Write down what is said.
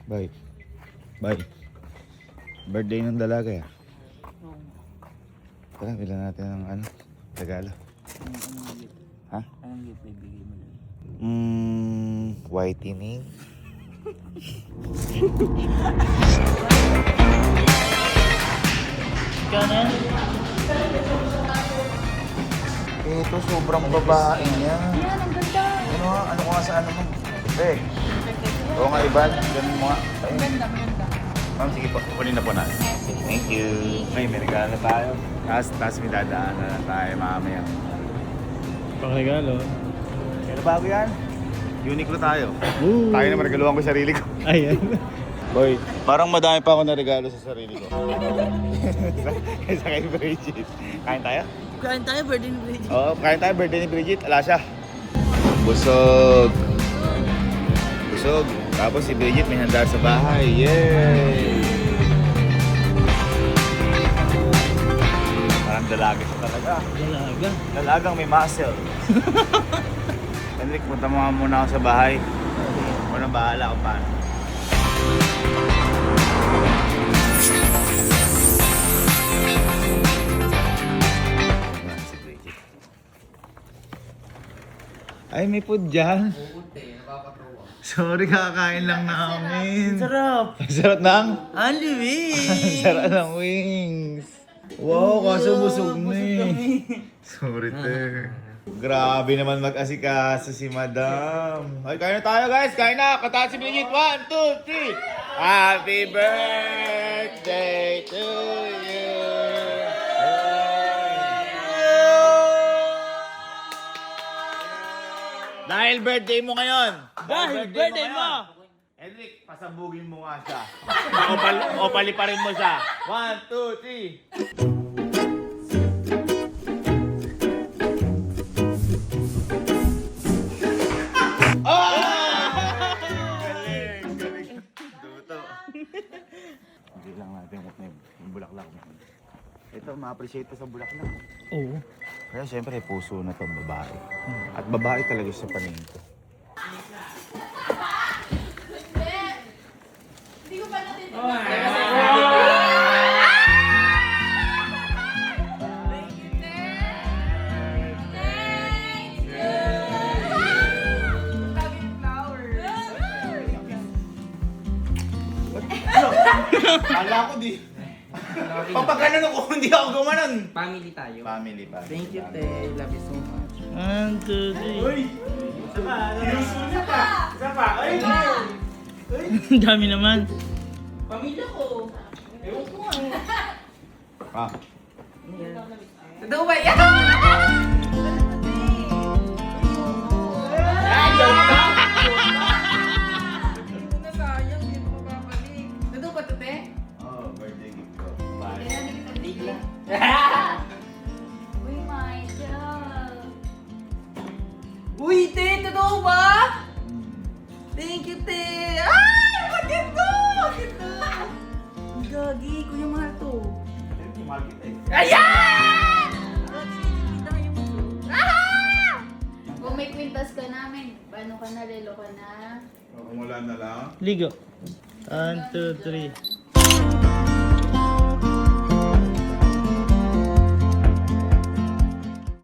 Bye. Bye. Birthday ng dalaga ya. Tara, bilan natin ng ano, regalo. Anong gift? Ha? Anong gift ibigay mo lang? Whitening. Ikaw na yan? Ito, sobrang babae niya. Yan, ang ganda. Ano ko nga sa ano mo? Perfect. Oo nga, Iban. Ganun mo nga. Ayun. Maganda, maganda. Ma'am, sige po. Kunin na po natin. Thank you. May regalo na tayo. Tapos may dadaan na tayo mamaya. Pangregalo. Kaya bago yan? Uniqlo tayo. Ooh. Tayo na regaluhan ko sarili ko. Ayan. Boy, parang madami pa ako na regalo sa sarili ko. Kaysa kay Bridget. Kain tayo? Kain tayo, birthday ni Bridget. Oo, kain tayo. Birthday ni Bridget. Ala siya. Busog. Busog. Tapos si Bridget may handa sa bahay. Yay! Parang dalaga siya talaga. Dalaga. Dalagang may muscle. Henrik, punta mo nga muna ako sa bahay. Ako nang bahala kung paano. Ayan, si Bridget. Ay, may food dyan. Sorry, kakain lang namin. Sarap. Ang sarap ng? Andy wings. Ang sarap ng wings. Wow, kaso busog na eh. Sorry, te. Grabe naman mag-asikaso si Madam. Ay, kain na tayo guys. Kain na. Kataas si Bridget. 1, 2, 3. Happy birthday to you. Dahil birthday mo ngayon. Dahil birthday mo. Henrik, pasabugin mo nga siya. O paliparin mo siya. 1, 2, 3. Galing, galing. Duto. Hindi lang natin yung bulaklak mo. Ito, ma-appreciate ko sa bulaklak. Oo. Kaya syempre, puso na itong babae. At babae talaga sa paningin ko. Hindi ko pa natin. Kala ko di. Papagano ko hindi ako gumanon. Family tayo. Family. Thank you, Te. Love you so much. 1, 2, 3. Uy! Isa pa! Isa pa! Isa pa! Uy! Ang dami naman. Pamilya ko. Ewan ko nga. Ah. Totoo ba yan? Sayang, hindi mo mababalik. Totoo ba ito, Te? Oh, birthday gift ko. Bye. Bigla. Uy, Michael. Uy, Te! Totoo ba? Thank you, Te! Ay! Bakit to? Bakit to? Ang gagi, Kuya Mahal to. Ayan! Kung may kwintas ka namin, paano ka na, lelo ka na? Kung wala na lang. Ligo. 1, 2, 3.